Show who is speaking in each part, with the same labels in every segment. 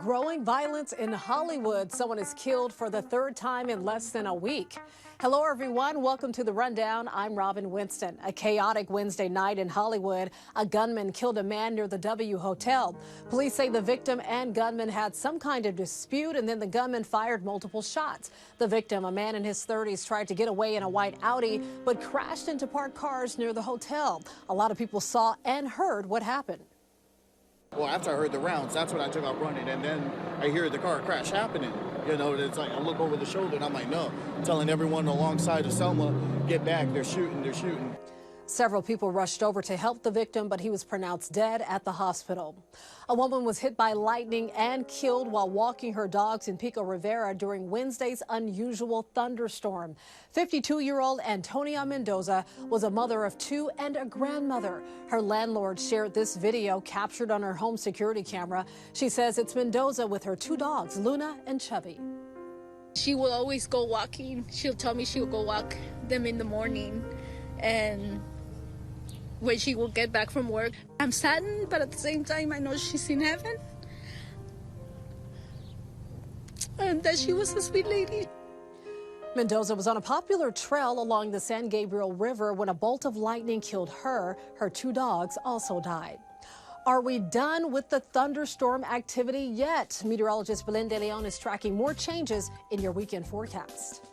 Speaker 1: Growing violence in Hollywood. Someone is killed for the third time in less than a week. Hello, everyone. Welcome to The Rundown. I'm Robin Winston. A chaotic Wednesday night in Hollywood. A gunman killed a man near the W Hotel. Police say the victim and gunman had some kind of dispute, and then the gunman fired multiple shots. The victim, a man in his 30s, tried to get away in a white Audi, but crashed into parked cars near the hotel. A lot of people saw and heard what happened.
Speaker 2: Well, after I heard the rounds, that's when I took off running, and then I hear the car crash happening. You know, it's like I look over the shoulder, and I'm like, no. I'm telling everyone alongside of Selma, get back, they're shooting, they're shooting.
Speaker 1: Several people rushed over to help the victim, but he was pronounced dead at the hospital. A woman was hit by lightning and killed while walking her dogs in Pico Rivera during Wednesday's unusual thunderstorm. 52-year-old Antonia Mendoza was a mother of two and a grandmother. Her landlord shared this video captured on her home security camera. She says it's Mendoza with her two dogs, Luna and Chubby.
Speaker 3: She will always go walking. She'll tell me she'll go walk them in the morning. And when she will get back from work, I'm saddened, but at the same time, I know she's in heaven. And that she was a sweet lady.
Speaker 1: Mendoza was on a popular trail along the San Gabriel River when a bolt of lightning killed her. Her two dogs also died. Are we done with the thunderstorm activity yet? Meteorologist Belen De Leon is tracking more changes in your weekend forecast.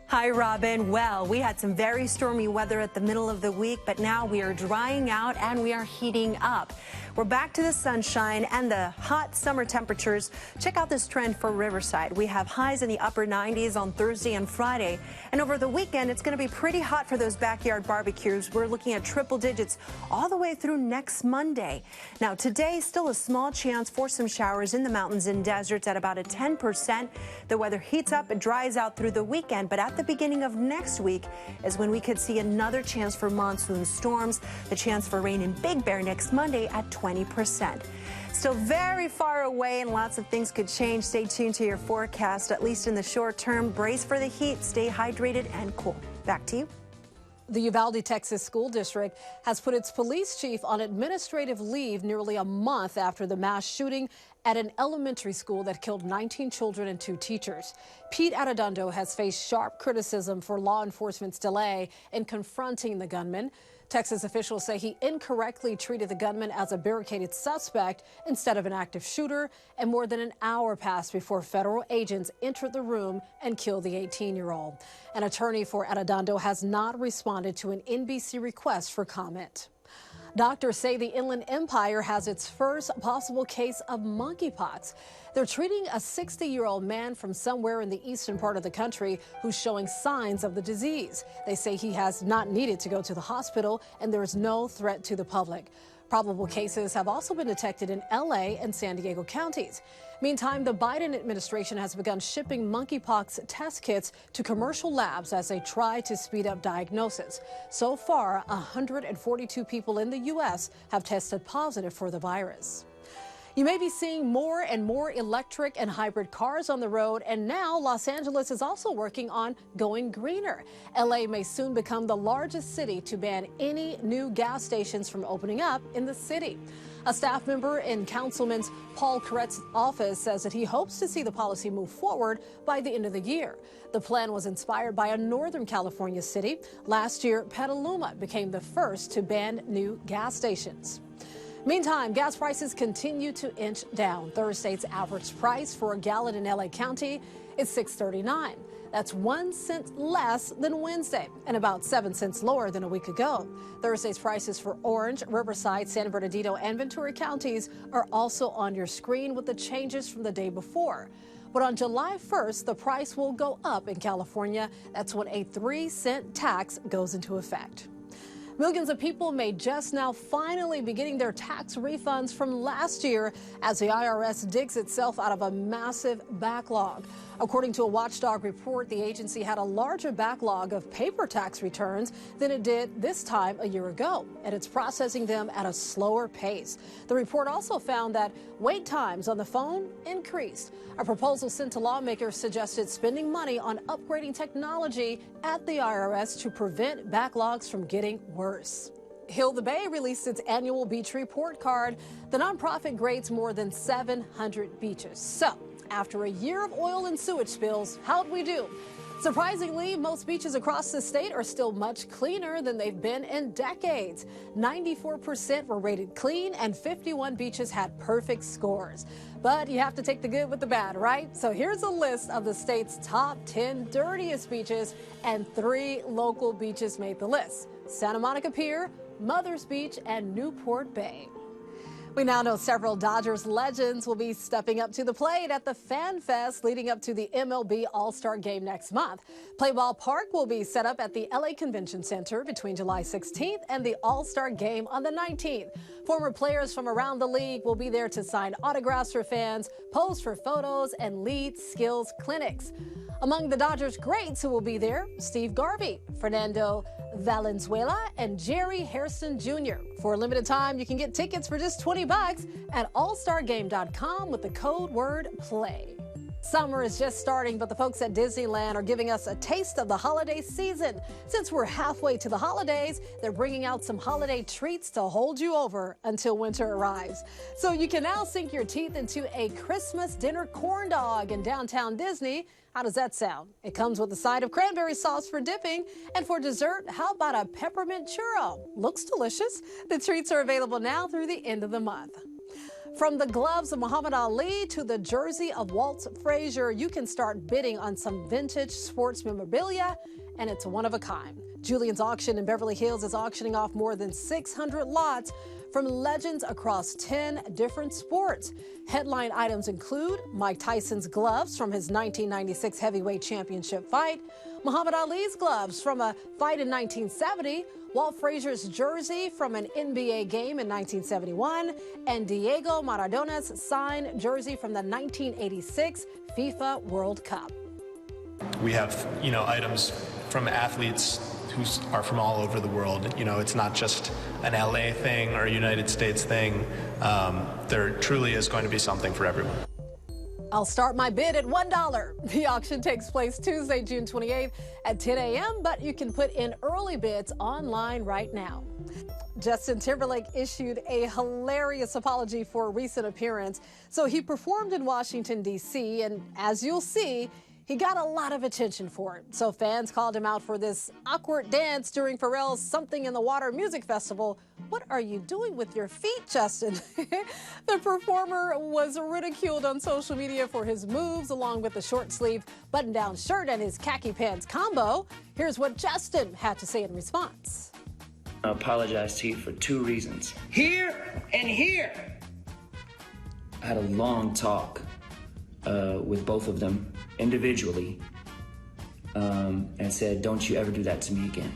Speaker 4: Hi, Robin. Well, we had some very stormy weather at the middle of the week, but now we are drying out and we are heating up. We're back to the sunshine and the hot summer temperatures. Check out this trend for Riverside. We have highs in the upper 90s on Thursday and Friday. And over the weekend, it's going to be pretty hot for those backyard barbecues. We're looking at triple digits all the way through next Monday. Now, today, still a small chance for some showers in the mountains and deserts at about a 10%. The weather heats up and dries out through the weekend, but at the beginning of next week is when we could see another chance for monsoon storms, the chance for rain in Big Bear next Monday at 20%. Still very far away and lots of things could change. Stay tuned to your forecast, at least in the short term. Brace for the heat, stay hydrated and cool. Back to you.
Speaker 1: The Uvalde, Texas School District has put its police chief on administrative leave nearly a month after the mass shooting at an elementary school that killed 19 children and 2 teachers. Pete Arredondo has faced sharp criticism for law enforcement's delay in confronting the gunman. Texas officials say he incorrectly treated the gunman as a barricaded suspect instead of an active shooter, and more than an hour passed before federal agents entered the room and killed the 18-year-old. An attorney for Arredondo has not responded to an NBC request for comment. Doctors say the Inland Empire has its first possible case of monkeypox. They're treating a 60-year-old man from somewhere in the eastern part of the country who's showing signs of the disease. They say he has not needed to go to the hospital and there is no threat to the public. Probable cases have also been detected in LA and San Diego counties. Meantime, the Biden administration has begun shipping monkeypox test kits to commercial labs as they try to speed up diagnosis. So far, 142 people in the U.S. have tested positive for the virus. You may be seeing more and more electric and hybrid cars on the road, and now Los Angeles is also working on going greener. LA may soon become the largest city to ban any new gas stations from opening up in the city. A staff member in Councilman Paul Corrett's office says that he hopes to see the policy move forward by the end of the year. The plan was inspired by a Northern California city. Last year, Petaluma became the first to ban new gas stations. Meantime, gas prices continue to inch down. Thursday's average price for a gallon in LA County is $6.39. That's 1 cent less than Wednesday and about 7 cents lower than a week ago. Thursday's prices for Orange, Riverside, San Bernardino, and Ventura counties are also on your screen with the changes from the day before. But on July 1st, the price will go up in California. That's when a 3-cent tax goes into effect. Millions of people may just now finally be getting their tax refunds from last year as the IRS digs itself out of a massive backlog. According to a watchdog report, the agency had a larger backlog of paper tax returns than it did this time a year ago, and it's processing them at a slower pace. The report also found that wait times on the phone increased. A proposal sent to lawmakers suggested spending money on upgrading technology at the IRS to prevent backlogs from getting worse. Heal the Bay released its annual beach report card. The nonprofit grades more than 700 beaches. So, after a year of oil and sewage spills, how'd we do? Surprisingly, most beaches across the state are still much cleaner than they've been in decades. 94% were rated clean and 51 beaches had perfect scores. But you have to take the good with the bad, right? So here's a list of the state's top 10 dirtiest beaches, and 3 local beaches made the list: Santa Monica Pier, Mother's Beach, and Newport Bay. We now know several Dodgers legends will be stepping up to the plate at the Fan Fest leading up to the MLB All-Star Game next month. Playball Park will be set up at the LA Convention Center between July 16th and the All-Star Game on the 19th. Former players from around the league will be there to sign autographs for fans, pose for photos, and lead skills clinics. Among the Dodgers greats who will be there, Steve Garvey, Fernando Valenzuela, and Jerry Hairston Jr. For a limited time, you can get tickets for just $20 at allstargame.com with the code word PLAY. Summer is just starting, but the folks at Disneyland are giving us a taste of the holiday season. Since we're halfway to the holidays, they're bringing out some holiday treats to hold you over until winter arrives. So you can now sink your teeth into a Christmas dinner corn dog in downtown Disney. How does that sound? It comes with a side of cranberry sauce for dipping. And for dessert, how about a peppermint churro? Looks delicious. The treats are available now through the end of the month. From the gloves of Muhammad Ali to the jersey of Walt Frazier, you can start bidding on some vintage sports memorabilia, and it's one of a kind. Julian's Auction in Beverly Hills is auctioning off more than 600 lots from legends across 10 different sports. Headline items include Mike Tyson's gloves from his 1996 heavyweight championship fight, Muhammad Ali's gloves from a fight in 1970, Walt Frazier's jersey from an NBA game in 1971, and Diego Maradona's signed jersey from the 1986 FIFA World Cup.
Speaker 5: We have, items from athletes who are from all over the world. It's not just an LA thing or a United States thing. There truly is going to be something for everyone.
Speaker 1: I'll start my bid at $1. The auction takes place Tuesday, June 28th at 10 a.m., but you can put in early bids online right now. Justin Timberlake issued a hilarious apology for a recent appearance. So he performed in Washington, D.C., and as you'll see, he got a lot of attention for it. So fans called him out for this awkward dance during Pharrell's Something in the Water music festival. What are you doing with your feet, Justin? The performer was ridiculed on social media for his moves, along with the short sleeve button-down shirt and his khaki pants combo. Here's what Justin had to say in response.
Speaker 6: I apologize to you for 2 reasons. Here and here. I had a long talk with both of them individually and said, don't you ever do that to me again.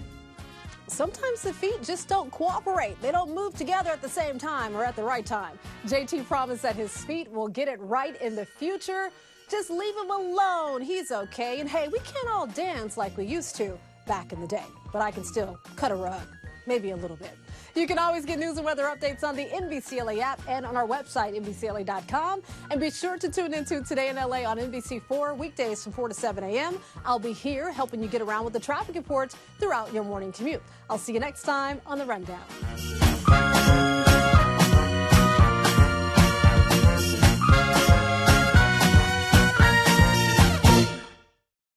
Speaker 1: Sometimes the feet just don't cooperate. They don't move together at the same time or at the right time. JT promised that his feet will get it right in the future. Just leave him alone. He's okay. And hey, we can't all dance like we used to back in the day, but I can still cut a rug, maybe a little bit. You can always get news and weather updates on the NBCLA app and on our website, NBCLA.com. And be sure to tune into Today in LA on NBC4 weekdays from 4 to 7 a.m. I'll be here helping you get around with the traffic reports throughout your morning commute. I'll see you next time on The Rundown.